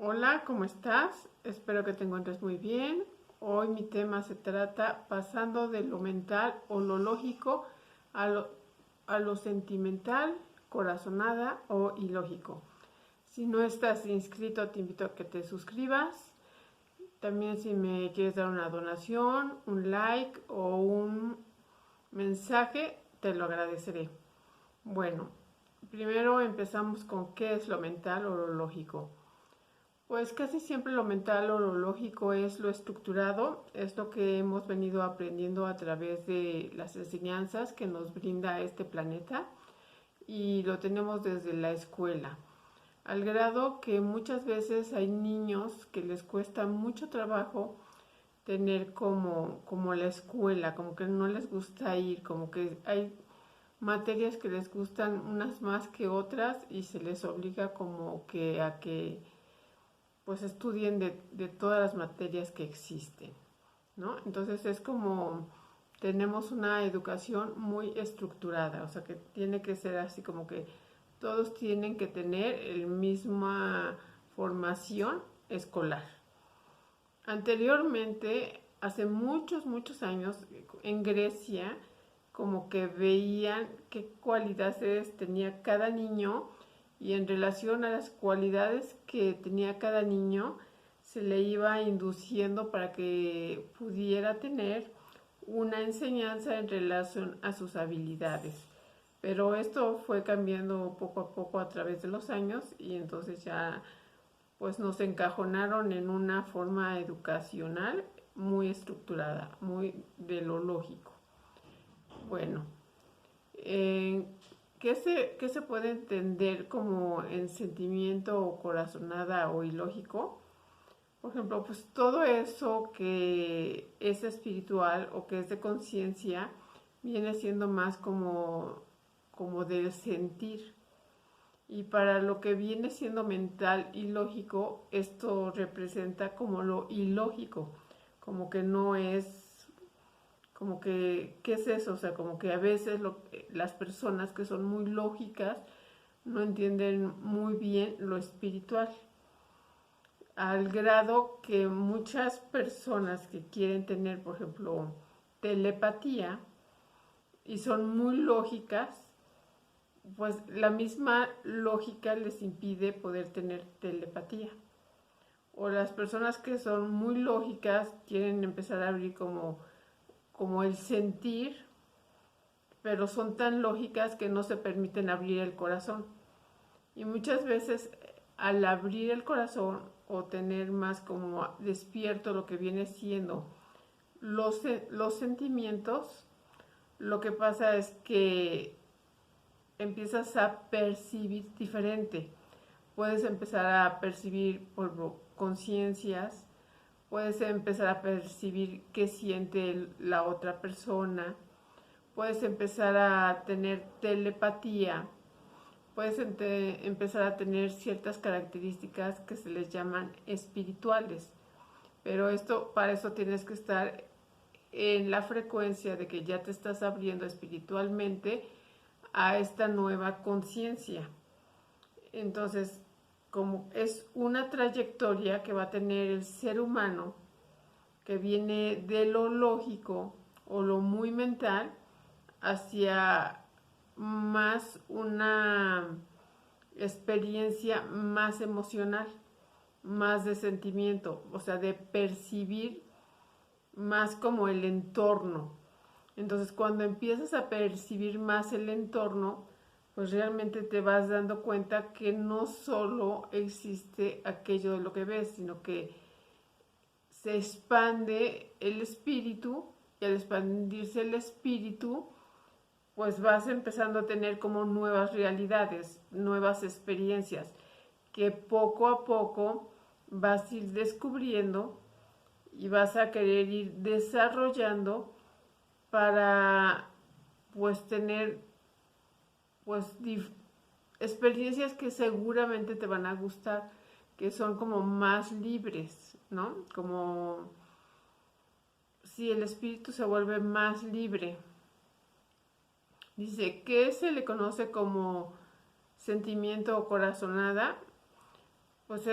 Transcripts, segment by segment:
Hola, ¿cómo estás? Espero que te encuentres muy bien. Hoy mi tema se trata pasando de lo mental o lo lógico a lo, a lo sentimental, corazonada o ilógico. Si no estás inscrito, te invito a que te suscribas. También si me quieres dar una donación, un like o un mensaje, te lo agradeceré. Bueno, primero empezamos con qué es lo mental o lo lógico. Pues casi siempre lo mental o lo lógico es lo estructurado, es lo que hemos venido aprendiendo a través de las enseñanzas que nos brinda este planeta y lo tenemos desde la escuela, al grado que muchas veces hay niños que les cuesta mucho trabajo tener como la escuela, como que no les gusta ir, como que hay materias que les gustan unas más que otras y se les obliga como que a que pues estudien de todas las materias que existen, ¿no? Entonces es como tenemos una educación muy estructurada, o sea que tiene que ser así como que todos tienen que tener la misma formación escolar. Anteriormente, hace muchos años, en Grecia, como que veían qué cualidades tenía cada niño y en relación a las cualidades que tenía cada niño, se le iba induciendo para que pudiera tener una enseñanza en relación a sus habilidades. Pero esto fue cambiando poco a poco a través de los años y entonces ya pues nos encajonaron en una forma educacional muy estructurada, muy de lo lógico. Bueno, eh, qué se puede entender como en sentimiento o corazonada o ilógico? Por ejemplo, pues todo eso que es espiritual o que es de conciencia viene siendo más como del sentir. Y para lo que viene siendo mental y lógico, esto representa como lo ilógico, como que no es, como que, ¿qué es eso? O sea, como que a veces las personas que son muy lógicas no entienden muy bien lo espiritual, al grado que muchas personas que quieren tener, por ejemplo, telepatía y son muy lógicas, pues la misma lógica les impide poder tener telepatía. O las personas que son muy lógicas quieren empezar a abrir como el sentir, pero son tan lógicas que no se permiten abrir el corazón. Y muchas veces al abrir el corazón o tener más como despierto lo que viene siendo los sentimientos, lo que pasa es que empiezas a percibir diferente. Puedes empezar a percibir por conciencias, puedes empezar a percibir qué siente la otra persona, puedes empezar a tener telepatía, puedes empezar a tener ciertas características que se les llaman espirituales. Pero esto, para eso tienes que estar en la frecuencia de que ya te estás abriendo espiritualmente a esta nueva conciencia. Entonces, como es una trayectoria que va a tener el ser humano, que viene de lo lógico o lo muy mental hacia más una experiencia más emocional, más de sentimiento, o sea, de percibir más como el entorno. Entonces, cuando empiezas a percibir más el entorno, pues realmente te vas dando cuenta que no solo existe aquello de lo que ves, sino que se expande el espíritu y al expandirse el espíritu, pues vas empezando a tener como nuevas realidades, nuevas experiencias, que poco a poco vas a ir descubriendo y vas a querer ir desarrollando para pues tener pues experiencias que seguramente te van a gustar, que son como más libres, ¿no? Como si el espíritu se vuelve más libre. Dice que se le conoce como sentimiento o corazonada, pues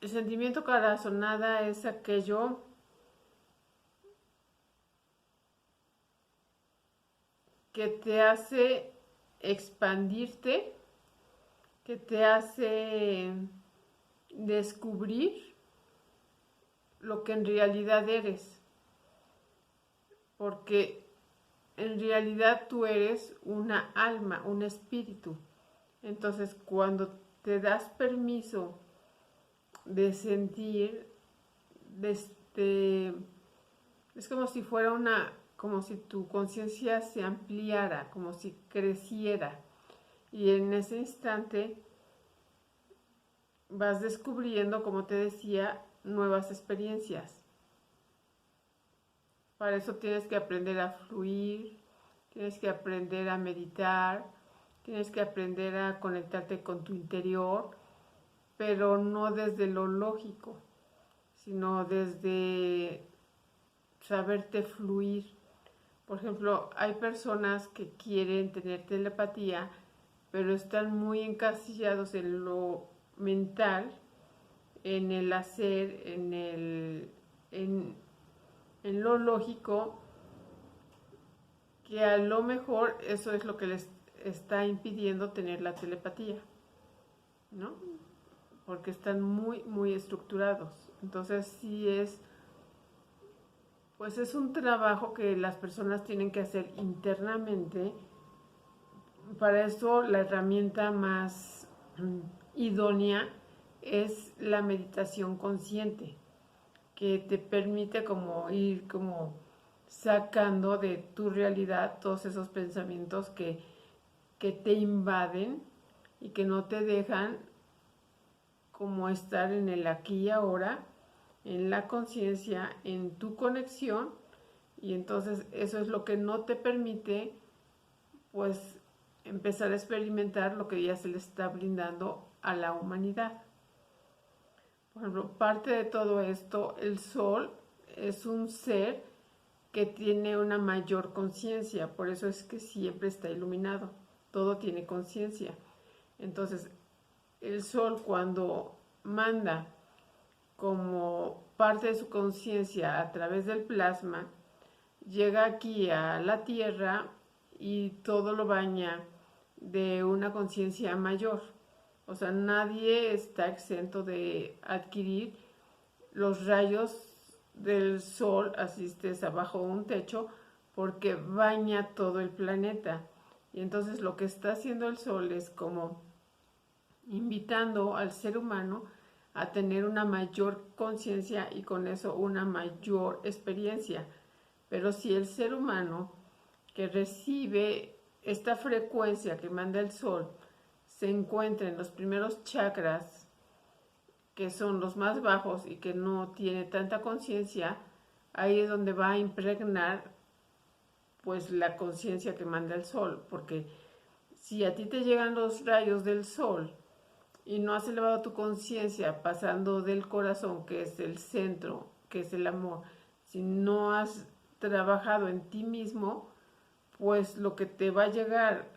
El sentimiento corazonada es aquello que te hace expandirte, que te hace descubrir lo que en realidad eres, porque en realidad tú eres una alma, un espíritu. Entonces, cuando te das permiso de sentir, es como si fuera como si tu conciencia se ampliara, como si creciera. Y en ese instante vas descubriendo, como te decía, nuevas experiencias. Para eso tienes que aprender a fluir, tienes que aprender a meditar, tienes que aprender a conectarte con tu interior, pero no desde lo lógico, sino desde saberte fluir. Por ejemplo, hay personas que quieren tener telepatía, pero están muy encasillados en lo mental, en el hacer, en lo lógico, que a lo mejor eso es lo que les está impidiendo tener la telepatía, ¿no? Porque están muy, muy estructurados. Entonces sí pues es un trabajo que las personas tienen que hacer internamente. Para eso la herramienta más idónea es la meditación consciente, que te permite como ir como sacando de tu realidad todos esos pensamientos que te invaden y que no te dejan como estar en el aquí y ahora, en la conciencia, en tu conexión, y entonces eso es lo que no te permite pues empezar a experimentar lo que ya se le está brindando a la humanidad. Por ejemplo, parte de todo esto, el sol es un ser que tiene una mayor conciencia, por eso es que siempre está iluminado, todo tiene conciencia. Entonces, el sol cuando manda como parte de su conciencia a través del plasma, llega aquí a la Tierra y todo lo baña de una conciencia mayor. O sea, nadie está exento de adquirir los rayos del sol, así estés abajo de un techo, porque baña todo el planeta. Y entonces lo que está haciendo el sol es como invitando al ser humano a tener una mayor conciencia y con eso una mayor experiencia. Pero si el ser humano que recibe esta frecuencia que manda el sol se encuentra en los primeros chakras, que son los más bajos y que no tiene tanta conciencia, ahí es donde va a impregnar pues la conciencia que manda el sol, porque si a ti te llegan los rayos del sol y no has elevado tu conciencia pasando del corazón, que es el centro, que es el amor, si no has trabajado en ti mismo, pues lo que te va a llegar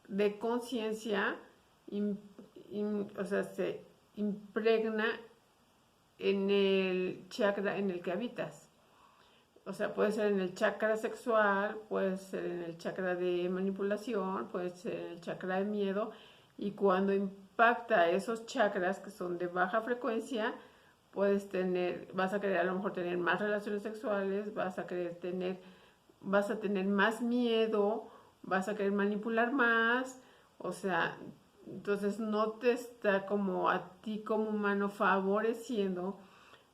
de conciencia, o sea, se impregna en el chakra en el que habitas. O sea, puede ser en el chakra sexual, puede ser en el chakra de manipulación, puede ser en el chakra de miedo. Y cuando impacta esos chakras que son de baja frecuencia, vas a querer a lo mejor tener más relaciones sexuales, vas a tener más miedo, vas a querer manipular más. O sea, entonces no te está como a ti como humano favoreciendo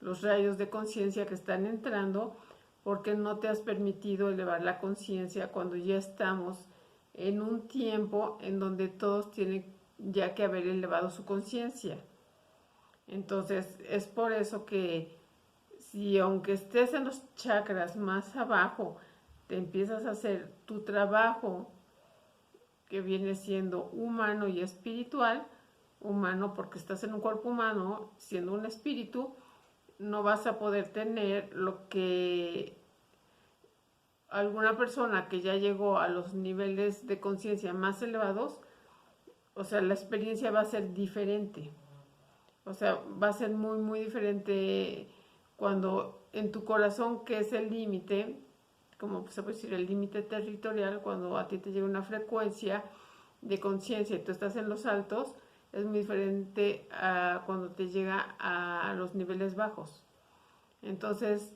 los rayos de conciencia que están entrando, porque no te has permitido elevar la conciencia cuando ya estamos en un tiempo en donde todos tienen ya que haber elevado su conciencia. Entonces es por eso que si aunque estés en los chakras más abajo, te empiezas a hacer tu trabajo que viene siendo humano y espiritual, humano porque estás en un cuerpo humano, siendo un espíritu, no vas a poder tener lo que alguna persona que ya llegó a los niveles de conciencia más elevados, o sea, la experiencia va a ser diferente. O sea, va a ser muy, muy diferente cuando en tu corazón, que es el límite, como se puede decir, el límite territorial, cuando a ti te llega una frecuencia de conciencia y tú estás en los altos, es muy diferente a cuando te llega a los niveles bajos. Entonces,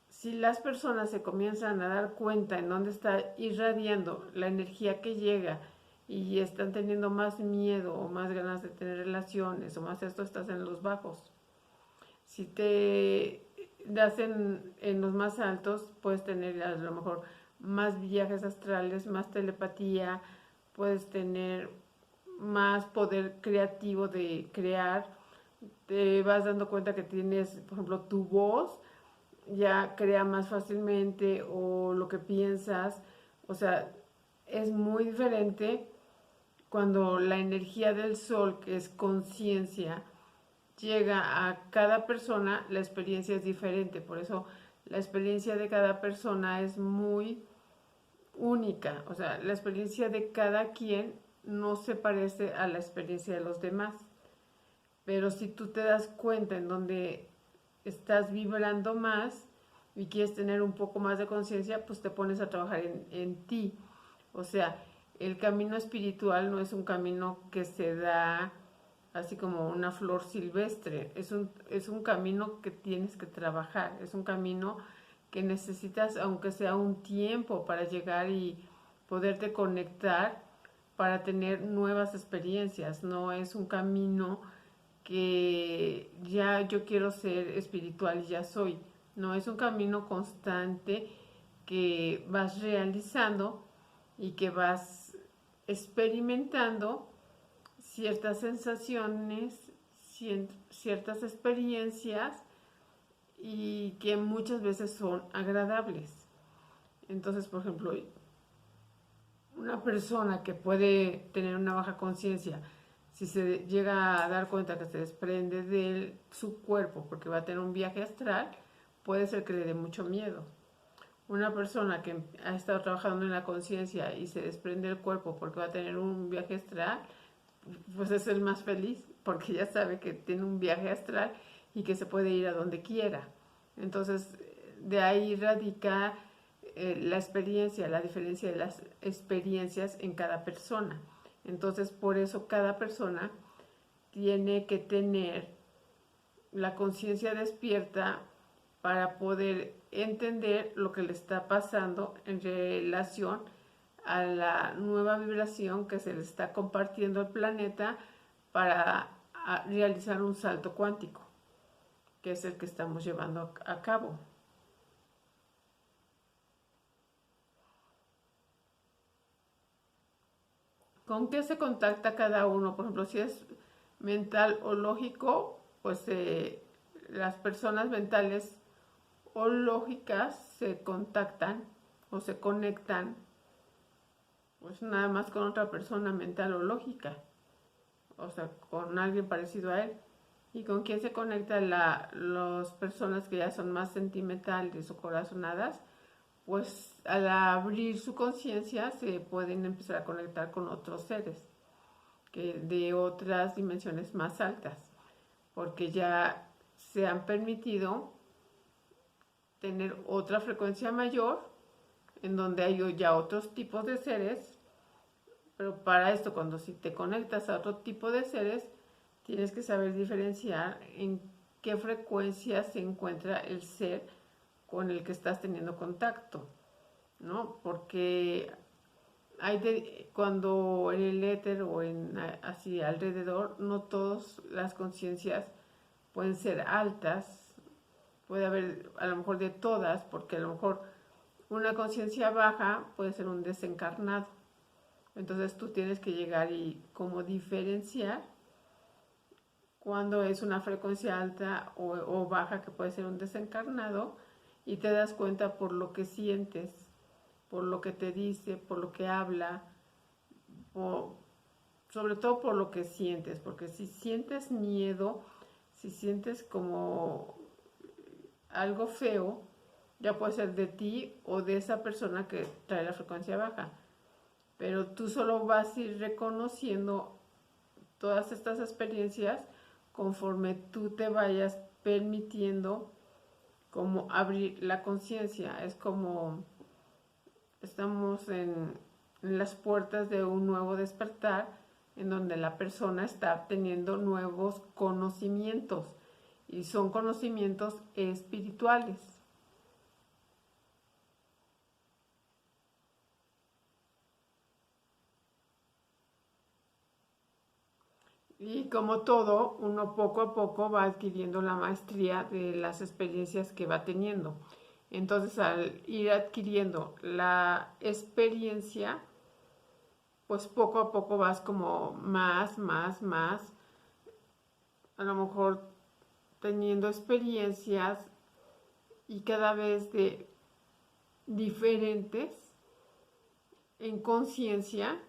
si las personas se comienzan a dar cuenta en dónde está irradiando la energía que llega y están teniendo más miedo o más ganas de tener relaciones o más esto, estás en los bajos. Si te das en los más altos, puedes tener a lo mejor más viajes astrales, más telepatía, puedes tener más poder creativo de crear, te vas dando cuenta que tienes, por ejemplo, tu voz ya crea más fácilmente o lo que piensas, o sea, es muy diferente cuando la energía del sol, que es conciencia, llega a cada persona, la experiencia es diferente, por eso la experiencia de cada persona es muy única, o sea, la experiencia de cada quien no se parece a la experiencia de los demás, pero si tú te das cuenta en donde estás vibrando más y quieres tener un poco más de conciencia, pues te pones a trabajar en ti. O sea, el camino espiritual no es un camino que se da así como una flor silvestre, es un camino que tienes que trabajar, es un camino que necesitas, aunque sea un tiempo, para llegar y poderte conectar para tener nuevas experiencias, no es un camino que ya yo quiero ser espiritual y ya soy. No, es un camino constante que vas realizando y que vas experimentando ciertas sensaciones, ciertas experiencias y que muchas veces son agradables. Entonces, por ejemplo, una persona que puede tener una baja conciencia, si se llega a dar cuenta que se desprende de su cuerpo porque va a tener un viaje astral, puede ser que le dé mucho miedo. Una persona que ha estado trabajando en la conciencia y se desprende del cuerpo porque va a tener un viaje astral, pues es el más feliz porque ya sabe que tiene un viaje astral y que se puede ir a donde quiera. Entonces, de ahí radica la experiencia, la diferencia de las experiencias en cada persona. Entonces, por eso cada persona tiene que tener la conciencia despierta para poder entender lo que le está pasando en relación a la nueva vibración que se le está compartiendo al planeta para realizar un salto cuántico, que es el que estamos llevando a cabo. ¿Con qué se contacta cada uno? Por ejemplo, si es mental o lógico, pues las personas mentales o lógicas se contactan o se conectan pues nada más con otra persona mental o lógica, o sea, con alguien parecido a él. ¿Y con quién se conecta las personas que ya son más sentimentales o corazonadas? Pues al abrir su conciencia se pueden empezar a conectar con otros seres que de otras dimensiones más altas, porque ya se han permitido tener otra frecuencia mayor en donde hay ya otros tipos de seres, pero para esto cuando si te conectas a otro tipo de seres tienes que saber diferenciar en qué frecuencia se encuentra el ser con el que estás teniendo contacto, ¿no? Porque cuando en el éter o en así alrededor, no todas las conciencias pueden ser altas, puede haber a lo mejor de todas, porque a lo mejor una conciencia baja puede ser un desencarnado. Entonces tú tienes que llegar y como diferenciar cuando es una frecuencia alta o baja, que puede ser un desencarnado, y te das cuenta por lo que sientes, por lo que te dice, por lo que habla, o sobre todo por lo que sientes, porque si sientes miedo, si sientes como algo feo, ya puede ser de ti o de esa persona que trae la frecuencia baja, pero tú solo vas a ir reconociendo todas estas experiencias conforme tú te vayas permitiendo como abrir la conciencia. Es como estamos en las puertas de un nuevo despertar, en donde la persona está obteniendo nuevos conocimientos, y son conocimientos espirituales. Y como todo, uno poco a poco va adquiriendo la maestría de las experiencias que va teniendo. Entonces, al ir adquiriendo la experiencia, pues poco a poco vas como más, a lo mejor teniendo experiencias y cada vez de diferentes en conciencia,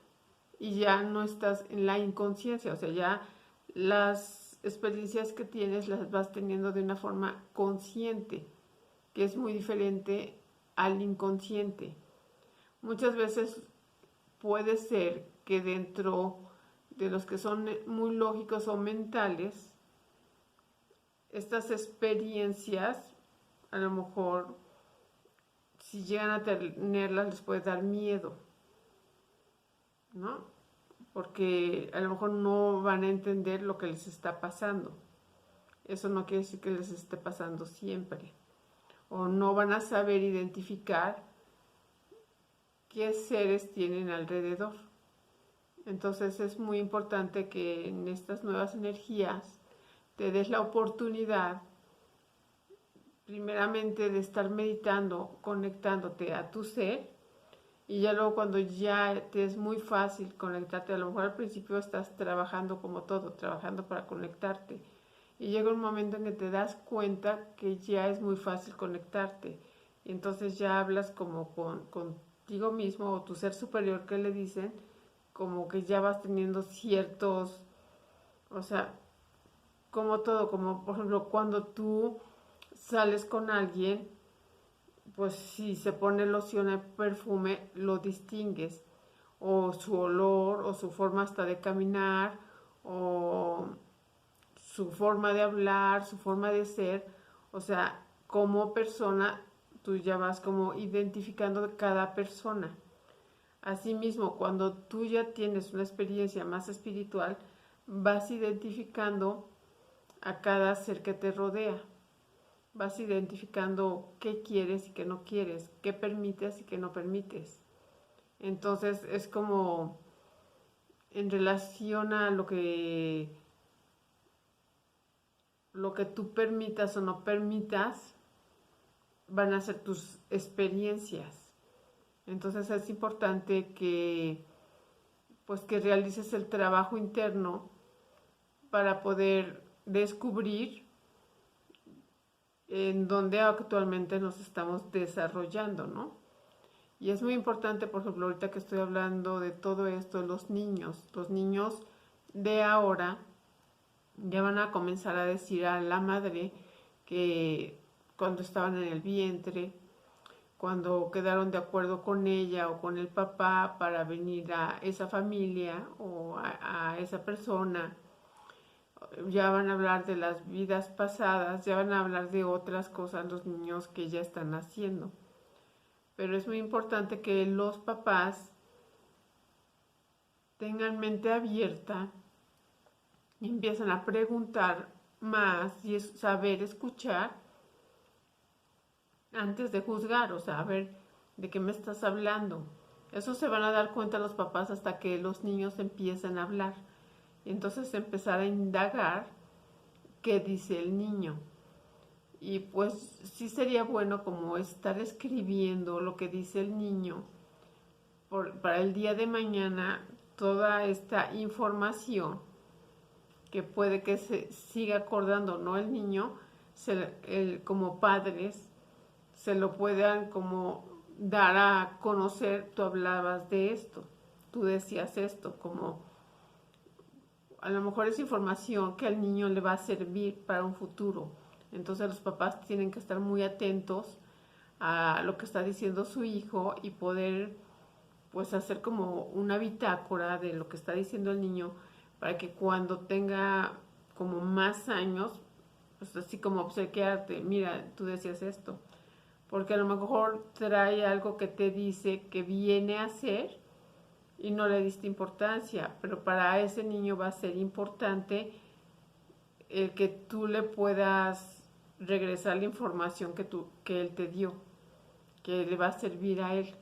y ya no estás en la inconsciencia, o sea, ya las experiencias que tienes las vas teniendo de una forma consciente, que es muy diferente al inconsciente. Muchas veces puede ser que dentro de los que son muy lógicos o mentales, estas experiencias, a lo mejor, si llegan a tenerlas, les puede dar miedo, ¿no? Porque a lo mejor no van a entender lo que les está pasando. Eso no quiere decir que les esté pasando siempre. O no van a saber identificar qué seres tienen alrededor. Entonces es muy importante que en estas nuevas energías te des la oportunidad, primeramente, de estar meditando, conectándote a tu ser, y ya luego, cuando ya te es muy fácil conectarte, a lo mejor al principio estás trabajando como todo, trabajando para conectarte, y llega un momento en que te das cuenta que ya es muy fácil conectarte, y entonces ya hablas como contigo mismo o tu ser superior, que le dicen, como que ya vas teniendo ciertos, o sea, como todo, como por ejemplo cuando tú sales con alguien, pues si se pone loción o perfume, lo distingues, o su olor, o su forma hasta de caminar, o su forma de hablar, su forma de ser, o sea, como persona, tú ya vas como identificando cada persona. Asimismo, cuando tú ya tienes una experiencia más espiritual, vas identificando a cada ser que te rodea. Vas identificando qué quieres y qué no quieres, qué permites y qué no permites. Entonces es como en relación a lo que tú permitas o no permitas, van a ser tus experiencias. Entonces es importante que pues que realices el trabajo interno para poder descubrir en donde actualmente nos estamos desarrollando, ¿no? Y es muy importante, por ejemplo, ahorita que estoy hablando de todo esto, los niños de ahora ya van a comenzar a decir a la madre que cuando estaban en el vientre, cuando quedaron de acuerdo con ella o con el papá para venir a esa familia o a esa persona, ya van a hablar de las vidas pasadas, ya van a hablar de otras cosas los niños que ya están haciendo. Pero es muy importante que los papás tengan mente abierta y empiecen a preguntar más y saber escuchar antes de juzgar, o sea, a ver de qué me estás hablando. Eso se van a dar cuenta los papás hasta que los niños empiecen a hablar. Y entonces empezar a indagar qué dice el niño. Y pues sí sería bueno como estar escribiendo lo que dice el niño para el día de mañana, toda esta información que puede que se siga acordando, ¿no? El niño, como padres, se lo puedan como dar a conocer. Tú hablabas de esto, tú decías esto, como a lo mejor es información que al niño le va a servir para un futuro. Entonces los papás tienen que estar muy atentos a lo que está diciendo su hijo y poder pues hacer como una bitácora de lo que está diciendo el niño, para que cuando tenga como más años, pues así como obsequiarte, mira, tú decías esto, porque a lo mejor trae algo que te dice que viene a hacer y no le diste importancia, pero para ese niño va a ser importante el que tú le puedas regresar la información que él te dio, que le va a servir a él.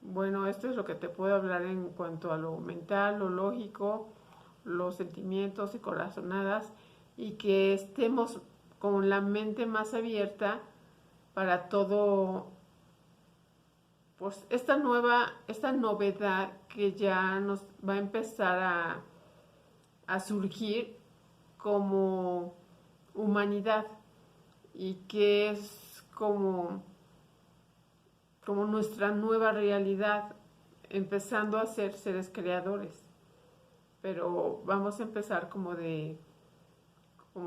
Bueno, esto es lo que te puedo hablar en cuanto a lo mental, lo lógico, los sentimientos y corazonadas, y que estemos con la mente más abierta para todo, pues esta novedad que ya nos va a empezar a surgir como humanidad, y que es como nuestra nueva realidad, empezando a ser seres creadores. Pero vamos a empezar como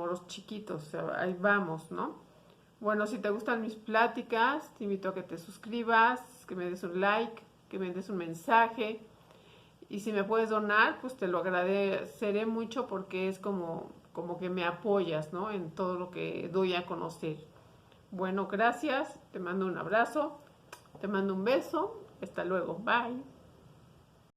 los chiquitos, o sea, ahí vamos, ¿no? Bueno, si te gustan mis pláticas, te invito a que te suscribas, que me des un like, que me des un mensaje. Y si me puedes donar, pues te lo agradeceré mucho, porque es como que me apoyas, ¿no? En todo lo que doy a conocer. Bueno, gracias, te mando un abrazo, te mando un beso, hasta luego, bye.